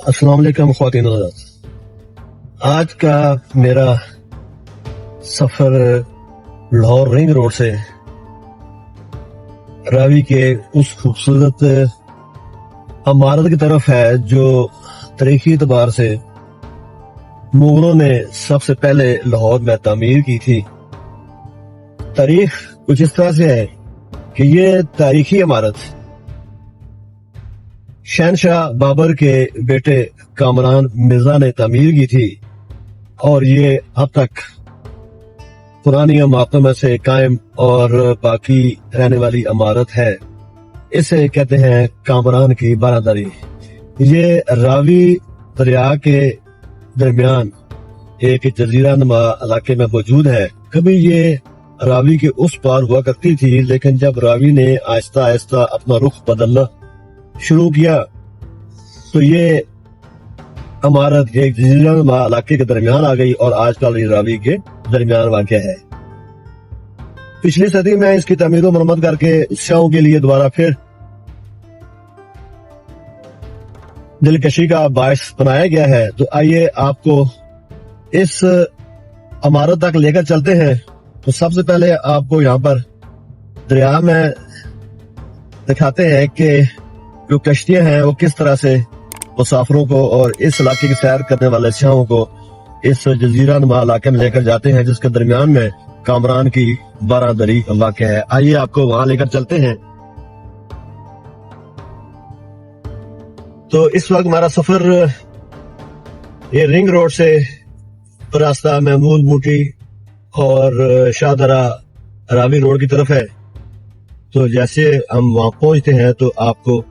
السلام علیکم خواتین و حضرات، آج کا میرا سفر لاہور رنگ روڈ سے راوی کے اس خوبصورت عمارت کی طرف ہے جو تاریخی اعتبار سے مغلوں نے سب سے پہلے لاہور میں تعمیر کی تھی۔ تاریخ کچھ اس طرح سے ہے کہ یہ تاریخی عمارت شہنشاہ بابر کے بیٹے کامران مرزا نے تعمیر کی تھی، اور یہ اب تک پرانی عمارتوں میں سے قائم اور باقی رہنے والی عمارت ہے۔ اسے کہتے ہیں کامران کی بارہ-دری۔ یہ راوی دریا کے درمیان ایک جزیرہ نما علاقے میں موجود ہے۔ کبھی یہ راوی کے اس پار ہوا کرتی تھی، لیکن جب راوی نے آہستہ آہستہ اپنا رخ بدلنا شروع کیا تو یہ عمارت ایک جزیرہ نما علاقے کے درمیان آ گئی اور آج کل یہ راوی کے درمیان واقع ہے۔ پچھلی صدی میں اس کی تعمیر و مرمت کر کے سیاحوں کے لیے دوبارہ پھر دلکشی کا باعث بنایا گیا ہے۔ تو آئیے آپ کو اس عمارت تک لے کر چلتے ہیں۔ تو سب سے پہلے آپ کو یہاں پر دریا میں دکھاتے ہیں کہ جو کشتیاں ہیں وہ کس طرح سے مسافروں کو اور اس علاقے کی سیر کرنے والے سیاحوں کو اس جزیرہ نما علاقے میں لے کر جاتے ہیں، جس کے درمیان میں کامران کی بارہ-دری واقع ہے۔ آئیے آپ کو وہاں لے کر چلتے ہیں۔ تو اس وقت ہمارا سفر یہ رنگ روڈ سے راستہ محمود بوٹی اور شاہ درہ راوی روڈ کی طرف ہے۔ تو جیسے ہم وہاں پہنچتے ہیں تو آپ کو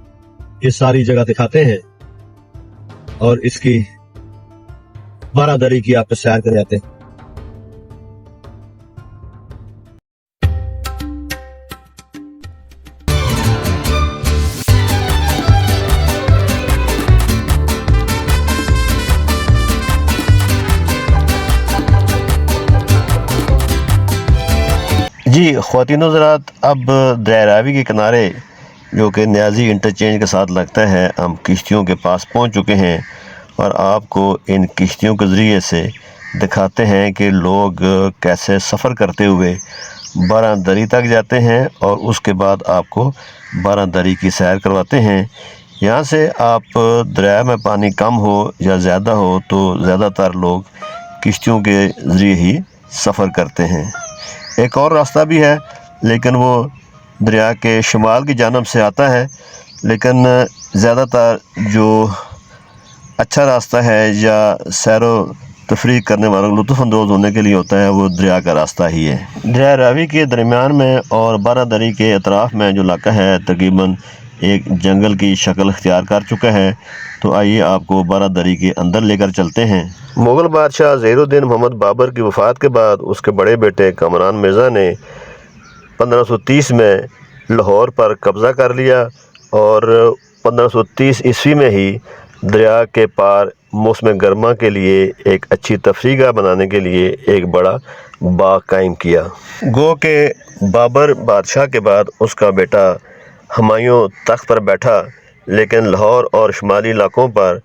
یہ ساری جگہ دکھاتے ہیں اور اس کی بارہ-دری کی آپ کو سیر کر جاتے ہیں۔ جی خواتین و حضرات، اب دریائے راوی کے کنارے جو کہ نیازی انٹرچینج کے ساتھ لگتا ہے، ہم کشتیوں کے پاس پہنچ چکے ہیں اور آپ کو ان کشتیوں کے ذریعے سے دکھاتے ہیں کہ لوگ کیسے سفر کرتے ہوئے بارہ-دری تک جاتے ہیں اور اس کے بعد آپ کو بارہ-دری کی سیر کرواتے ہیں۔ یہاں سے آپ دریا میں پانی کم ہو یا زیادہ ہو تو زیادہ تر لوگ کشتیوں کے ذریعے ہی سفر کرتے ہیں۔ ایک اور راستہ بھی ہے لیکن وہ دریا کے شمال کی جانب سے آتا ہے، لیکن زیادہ تر جو اچھا راستہ ہے یا سیر و تفریح کرنے والوں کو لطف اندوز ہونے کے لیے ہوتا ہے وہ دریا کا راستہ ہی ہے۔ دریا راوی کے درمیان میں اور بارہ-دری کے اطراف میں جو علاقہ ہے تقریباً ایک جنگل کی شکل اختیار کر چکا ہے۔ تو آئیے آپ کو بارہ-دری کے اندر لے کر چلتے ہیں۔ مغل بادشاہ ظہیر الدین محمد بابر کی وفات کے بعد اس کے بڑے بیٹے کامران مرزا نے 1530 میں لاہور پر قبضہ کر لیا اور 1530 عیسوی میں ہی دریا کے پار موسم گرما کے لیے ایک اچھی تفریح گاہ بنانے کے لیے ایک بڑا باغ قائم کیا۔ گو کہ بابر بادشاہ کے بعد اس کا بیٹا ہمایوں تخت پر بیٹھا، لیکن لاہور اور شمالی علاقوں پر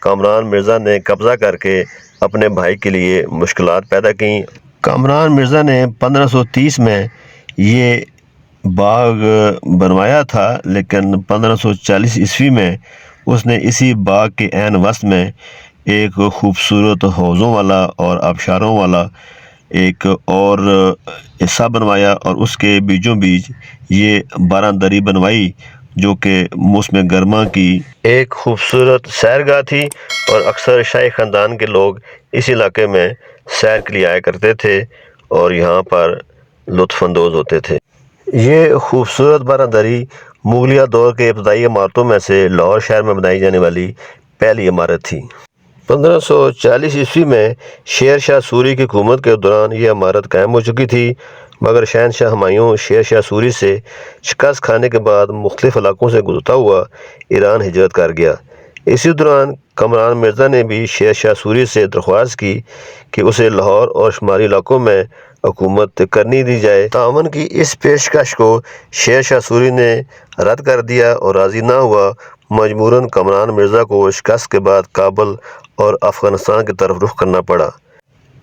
کامران مرزا نے قبضہ کر کے اپنے بھائی کے لیے مشکلات پیدا کیں۔ کامران مرزا نے 1530 میں یہ باغ بنوایا تھا، لیکن 1540 عیسوی میں اس نے اسی باغ کے عین وسط میں ایک خوبصورت حوضوں والا اور آبشاروں والا ایک اور حصہ بنوایا اور اس کے بیچوں بیچ یہ بارہ-دری بنوائی، جو کہ موسم گرما کی ایک خوبصورت سیرگاہ تھی اور اکثر شاہی خاندان کے لوگ اس علاقے میں سیر کے لیے آیا کرتے تھے اور یہاں پر لطف اندوز ہوتے تھے۔ یہ خوبصورت بارہ-دری مغلیہ دور کے ابتدائی عمارتوں میں سے لاہور شہر میں بنائی جانے والی پہلی عمارت تھی۔ 1540 عیسوی میں شیر شاہ سوری کی حکومت کے دوران یہ عمارت قائم ہو چکی تھی، مگر شہنشاہ ہمایوں شیر شاہ سوری سے شکست کھانے کے بعد مختلف علاقوں سے گزرتا ہوا ایران ہجرت کر گیا۔ اسی دوران کامران مرزا نے بھی شیر شاہ سوری سے درخواست کی کہ اسے لاہور اور شمالی علاقوں میں حکومت کرنی دی جائے۔ تعاون کی اس پیشکش کو شیر شاہ سوری نے رد کر دیا اور راضی نہ ہوا۔ مجبوراً کامران مرزا کو شکست کے بعد کابل اور افغانستان کی طرف رخ کرنا پڑا۔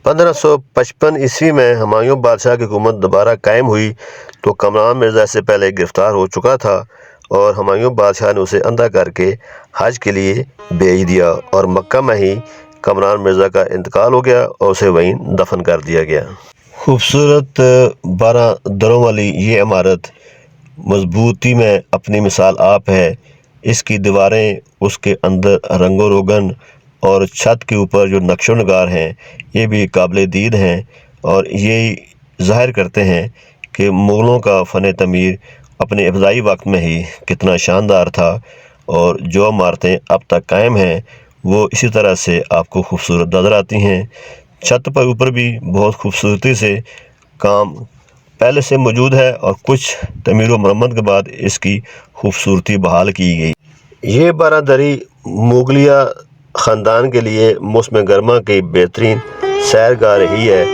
1555 عیسوی میں ہمایوں بادشاہ کی حکومت دوبارہ قائم ہوئی تو کامران مرزا سے پہلے گرفتار ہو چکا تھا اور ہمایوں بادشاہ نے اسے اندھا کر کے حج کے لیے بھیج دیا اور مکہ میں ہی کامران مرزا کا انتقال ہو گیا اور اسے وہیں دفن کر دیا گیا۔ خوبصورت 12 دروں والی یہ عمارت مضبوطی میں اپنی مثال آپ ہے۔ اس کی دیواریں، اس کے اندر رنگ و روگن اور چھت کے اوپر جو نقش و نگار ہیں یہ بھی قابل دید ہیں اور یہ ظاہر کرتے ہیں کہ مغلوں کا فن تعمیر اپنے ابتدائی وقت میں ہی کتنا شاندار تھا اور جو عمارتیں اب تک قائم ہیں وہ اسی طرح سے آپ کو خوبصورت نظر آتی ہیں۔ چھت پر اوپر بھی بہت خوبصورتی سے کام پہلے سے موجود ہے اور کچھ تعمیر و مرمت کے بعد اس کی خوبصورتی بحال کی گئی۔ یہ 12 دری مغلیہ خاندان کے لیے موسم گرما کی بہترین سیرگاہ رہی ہے۔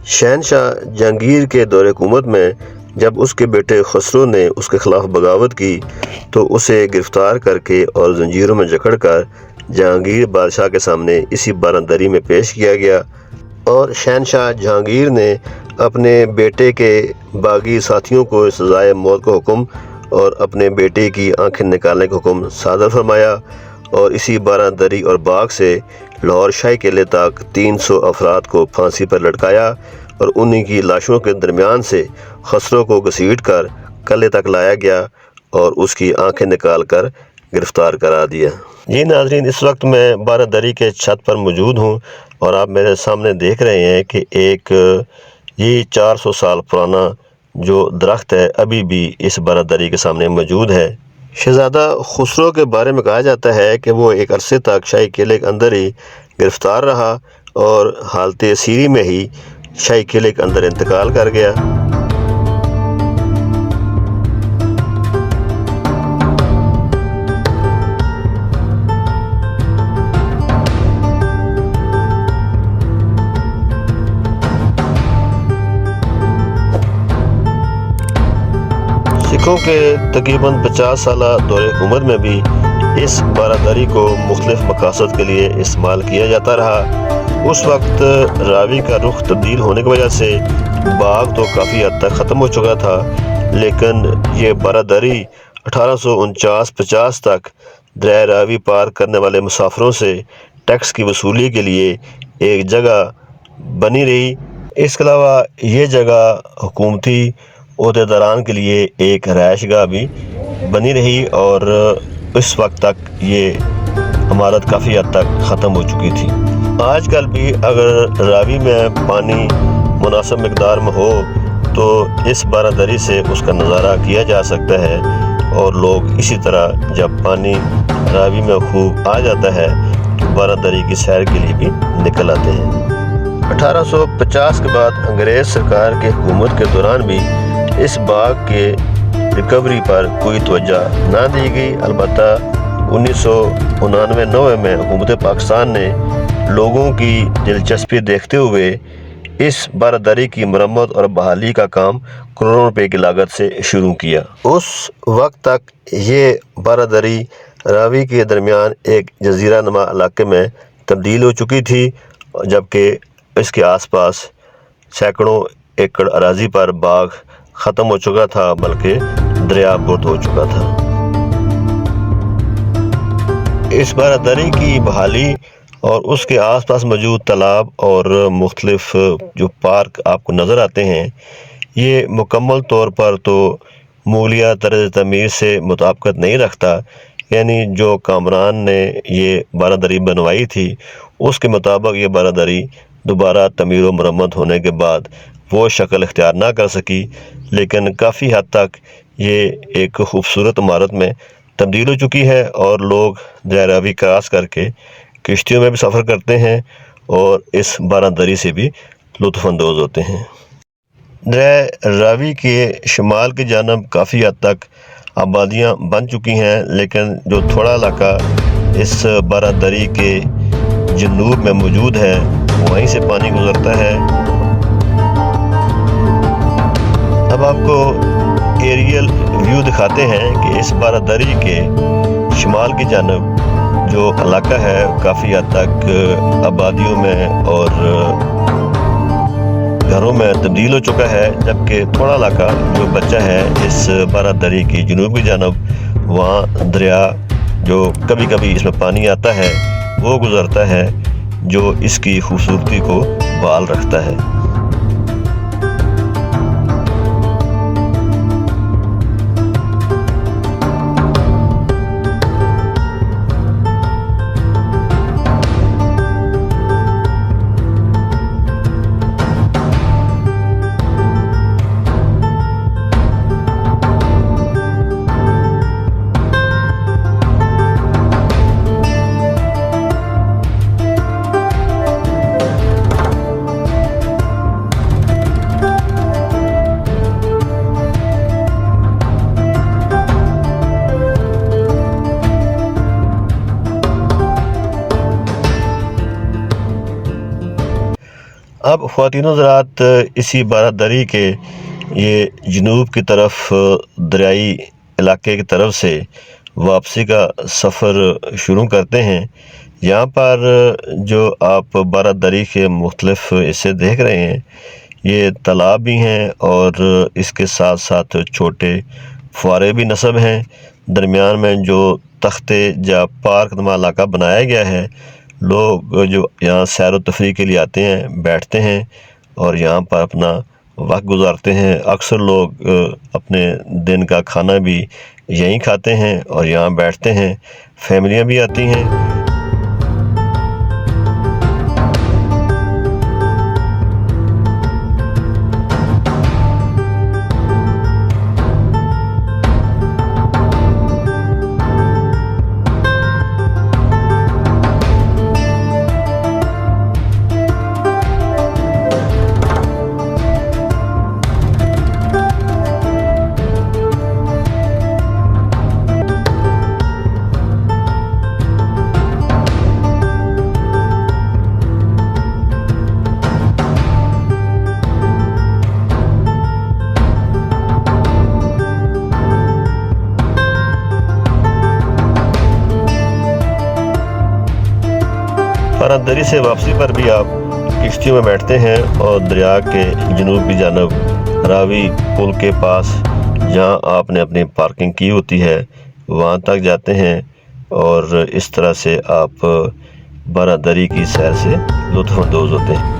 شہنشاہ جہانگیر کے دور حکومت میں جب اس کے بیٹے خسرو نے اس کے خلاف بغاوت کی تو اسے گرفتار کر کے اور زنجیروں میں جکڑ کر جہانگیر بادشاہ کے سامنے اسی 12 دری میں پیش کیا گیا اور شہنشاہ جہانگیر نے اپنے بیٹے کے باغی ساتھیوں کو سزائے موت کا حکم اور اپنے بیٹے کی آنکھیں نکالنے کا حکم صادر فرمایا اور اسی 12 دری اور باغ سے لاہور شاہی قلعے تک 300 افراد کو پھانسی پر لٹکایا اور انہی کی لاشوں کے درمیان سے خسرو کو گھسیٹ کر قلعے تک لایا گیا اور اس کی آنکھیں نکال کر گرفتار کرا دیا۔ جی ناظرین، اس وقت میں 12 دری کے چھت پر موجود ہوں اور آپ میرے سامنے دیکھ رہے ہیں کہ ایک یہ 400 سال پرانا جو درخت ہے ابھی بھی اس 12 دری کے سامنے موجود ہے۔ شہزادہ خسرو کے بارے میں کہا جاتا ہے کہ وہ ایک عرصے تک شاہی قلعے کے اندر ہی گرفتار رہا اور حالت اسیری میں ہی شاہی قلعے کے اندر انتقال کر گیا۔ سکھوں کے تقریباً 50 سالہ دور حکومت میں بھی اس 12 دری کو مختلف مقاصد کے لیے استعمال کیا جاتا رہا۔ اس وقت راوی کا رخ تبدیل ہونے کی وجہ سے باغ تو کافی حد تک ختم ہو چکا تھا، لیکن یہ 12 دری 1849-50 تک دریائے راوی پار کرنے والے مسافروں سے ٹیکس کی وصولی کے لیے ایک جگہ بنی رہی۔ اس کے علاوہ یہ جگہ حکومتی عہدیداران کے لیے ایک رہائش گاہ بھی بنی رہی اور اس وقت تک یہ عمارت کافی حد تک ختم ہو چکی تھی۔ آج کل بھی اگر راوی میں پانی مناسب مقدار میں ہو تو اس 12 دری سے اس کا نظارہ کیا جا سکتا ہے اور لوگ اسی طرح جب پانی راوی میں خوب آ جاتا ہے تو 12 دری کی سیر کے لیے بھی نکل آتے ہیں۔ 1850 کے بعد انگریز سرکار کی حکومت کے دوران بھی اس باغ کے ریکوری پر کوئی توجہ نہ دی گئی، البتہ 1999-90 میں حکومت پاکستان نے لوگوں کی دلچسپی دیکھتے ہوئے اس 12 دری کی مرمت اور بحالی کا کام کروڑوں روپے کی لاگت سے شروع کیا۔ اس وقت تک یہ 12 دری راوی کے درمیان ایک جزیرہ نما علاقے میں تبدیل ہو چکی تھی، جبکہ اس کے آس پاس سینکڑوں ایکڑ اراضی پر باغ ختم ہو چکا تھا بلکہ دریا برد ہو چکا تھا۔ اس 12 دری کی بحالی اور اس کے آس پاس موجود تالاب اور مختلف جو پارک آپ کو نظر آتے ہیں یہ مکمل طور پر تو مغلیہ طرز تعمیر سے مطابقت نہیں رکھتا، یعنی جو کامران نے یہ 12 دری بنوائی تھی اس کے مطابق یہ 12 دری دوبارہ تعمیر و مرمت ہونے کے بعد وہ شکل اختیار نہ کر سکی، لیکن کافی حد تک یہ ایک خوبصورت عمارت میں تبدیل ہو چکی ہے اور لوگ دریائے راوی کراس کر کے کشتیوں میں بھی سفر کرتے ہیں اور اس 12 دری سے بھی لطف اندوز ہوتے ہیں۔ دریائے راوی کے شمال کی جانب کافی حد تک آبادیاں بن چکی ہیں، لیکن جو تھوڑا علاقہ اس 12 دری کے جنوب میں موجود ہے وہیں سے پانی گزرتا ہے۔ اب آپ کو ایریل ویو دکھاتے ہیں کہ اس بارہ دری کے شمال کی جانب جو علاقہ ہے کافی حد تک آبادیوں میں اور گھروں میں تبدیل ہو چکا ہے، جبکہ تھوڑا علاقہ جو بچا ہے اس بارہ دری کی جنوب کی جانب، وہاں دریا جو کبھی کبھی اس میں پانی آتا ہے وہ گزرتا ہے، جو اس کی خوبصورتی کو بحال رکھتا ہے۔ اب خواتین حضرات، اسی بارہ دری کے یہ جنوب کی طرف دریائی علاقے کی طرف سے واپسی کا سفر شروع کرتے ہیں۔ یہاں پر جو آپ بارہ دری کے مختلف حصے دیکھ رہے ہیں، یہ تالاب بھی ہیں اور اس کے ساتھ ساتھ چھوٹے فوارے بھی نصب ہیں۔ درمیان میں جو تختے یا پارک نما علاقہ بنایا گیا ہے، لوگ جو یہاں سیر و تفریح کے لیے آتے ہیں بیٹھتے ہیں اور یہاں پر اپنا وقت گزارتے ہیں۔ اکثر لوگ اپنے دن کا کھانا بھی یہیں کھاتے ہیں اور یہاں بیٹھتے ہیں، فیملیاں بھی آتی ہیں۔ بارہ دری سے واپسی پر بھی آپ کشتیوں میں بیٹھتے ہیں اور دریا کے جنوب کی جانب راوی پل کے پاس جہاں آپ نے اپنی پارکنگ کی ہوتی ہے وہاں تک جاتے ہیں، اور اس طرح سے آپ بارہ دری کی سیر سے لطف اندوز ہوتے ہیں۔